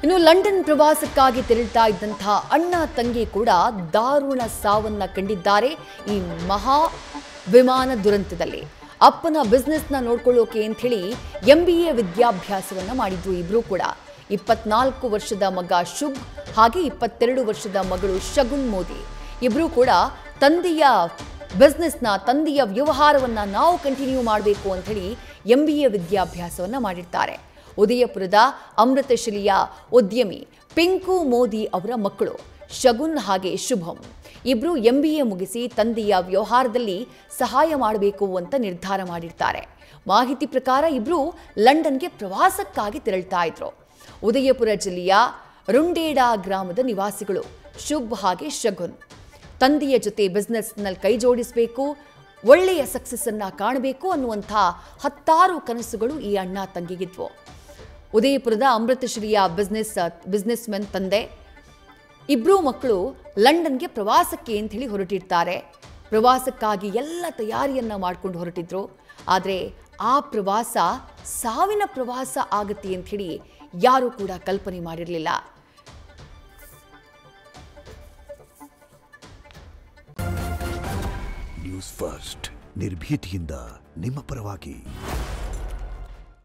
ಇನ್ನು ಲಂಡನ್ ಪ್ರವಾಸಕ್ಕಾಗಿ ತೆರಳುತ್ತಾ ಇದ್ದಂತಹ ಅಣ್ಣ ತಂಗಿ ಕೂಡ ದಾರುಣ ಸಾವನ್ನ ಕಂಡಿದ್ದಾರೆ ಈ ಮಹಾ ವಿಮಾನ ದುರಂತದಲ್ಲಿ. ಅಪ್ಪನ ಬಿಸ್ನೆಸ್ನ ನೋಡ್ಕೊಳ್ಳೋಕೆ ಅಂತ ಹೇಳಿ MBA ವಿದ್ಯಾಭ್ಯಾಸವನ್ನ ಮಾಡಿದ್ರು ಇಬ್ರು ಕೂಡ. 24 ವರ್ಷದ ಮಗ ಶುಭ್ ಹಾಗೆ 22 ವರ್ಷದ ಮಗಳು ಶಗುನ್ ಮೋದಿ ಇಬ್ರು ಕೂಡ ತಂದೆಯ ಬಿಸ್ನೆಸ್ನ ತಂದೆಯ ವ್ಯವಹಾರವನ್ನ ನಾವು ಕಂಟಿನ್ಯೂ ಮಾಡಬೇಕು ಅಂತ ಹೇಳಿ MBA ವಿದ್ಯಾಭ್ಯಾಸವನ್ನ ಮಾಡಿರ್ತಾರೆ. ಉದಯಪುರದ ಅಮೃತಶಿಲೆಯ ಉದ್ಯಮಿ ಪಿಂಕು ಮೋದಿ ಅವರ ಮಕ್ಕಳು ಶಗುನ್ ಹಾಗೆ ಶುಭಂ ಇಬ್ರು MBA ಮುಗಿಸಿ ತಂದೆಯ ವ್ಯವಹಾರದಲ್ಲಿ ಸಹಾಯ ಮಾಡಬೇಕು ಅಂತ ನಿರ್ಧಾರ ಮಾಡಿರ್ತಾರೆ. ಮಾಹಿತಿ ಪ್ರಕಾರ ಇಬ್ರು ಲಂಡನ್ಗೆ ಪ್ರವಾಸಕ್ಕಾಗಿ ತೆರಳುತ್ತಾ ಇದ್ರು. ಉದಯಪುರ ಜಿಲ್ಲೆಯ ರುಂಡೇಡಾ ಗ್ರಾಮದ ನಿವಾಸಿಗಳು ಶುಭ್ ಹಾಗೆ ಶಗುನ್. ತಂದೆಯ ಜೊತೆ ಬಿಸ್ನೆಸ್ನಲ್ಲಿ ಕೈ ಜೋಡಿಸಬೇಕು, ಒಳ್ಳೆಯ ಸಕ್ಸಸ್ ಅನ್ನ ಕಾಣಬೇಕು ಅನ್ನುವಂಥ 10 ಕನಸುಗಳು ಈ ಅಣ್ಣ ತಂಗಿಗಿದ್ವು. ಉದಯಪುರದ ಅಮೃತಶ್ರೀಯ ಬಿಸ್ನೆಸ್ ಮೆನ್ ತಂದೆ ಇಬ್ರು ಮಕ್ಕಳು ಲಂಡನ್ಗೆ ಪ್ರವಾಸಕ್ಕೆ ಅಂತ ಹೇಳಿ ಹೊರಟಿರ್ತಾರೆ. ಪ್ರವಾಸಕ್ಕಾಗಿ ಎಲ್ಲ ತಯಾರಿಯನ್ನ ಮಾಡ್ಕೊಂಡು ಹೊರಟಿದ್ರು. ಆದರೆ ಆ ಪ್ರವಾಸ ಸಾವಿನ ಪ್ರವಾಸ ಆಗುತ್ತೆ ಅಂತ ಹೇಳಿ ಯಾರೂ ಕೂಡ ಕಲ್ಪನೆ ಮಾಡಿರಲಿಲ್ಲ. ನ್ಯೂಸ್ ಫಸ್ಟ್ ನಿರ್ಭೀತಿಯಿಂದ ನಿಮ್ಮ ಪರವಾಗಿ.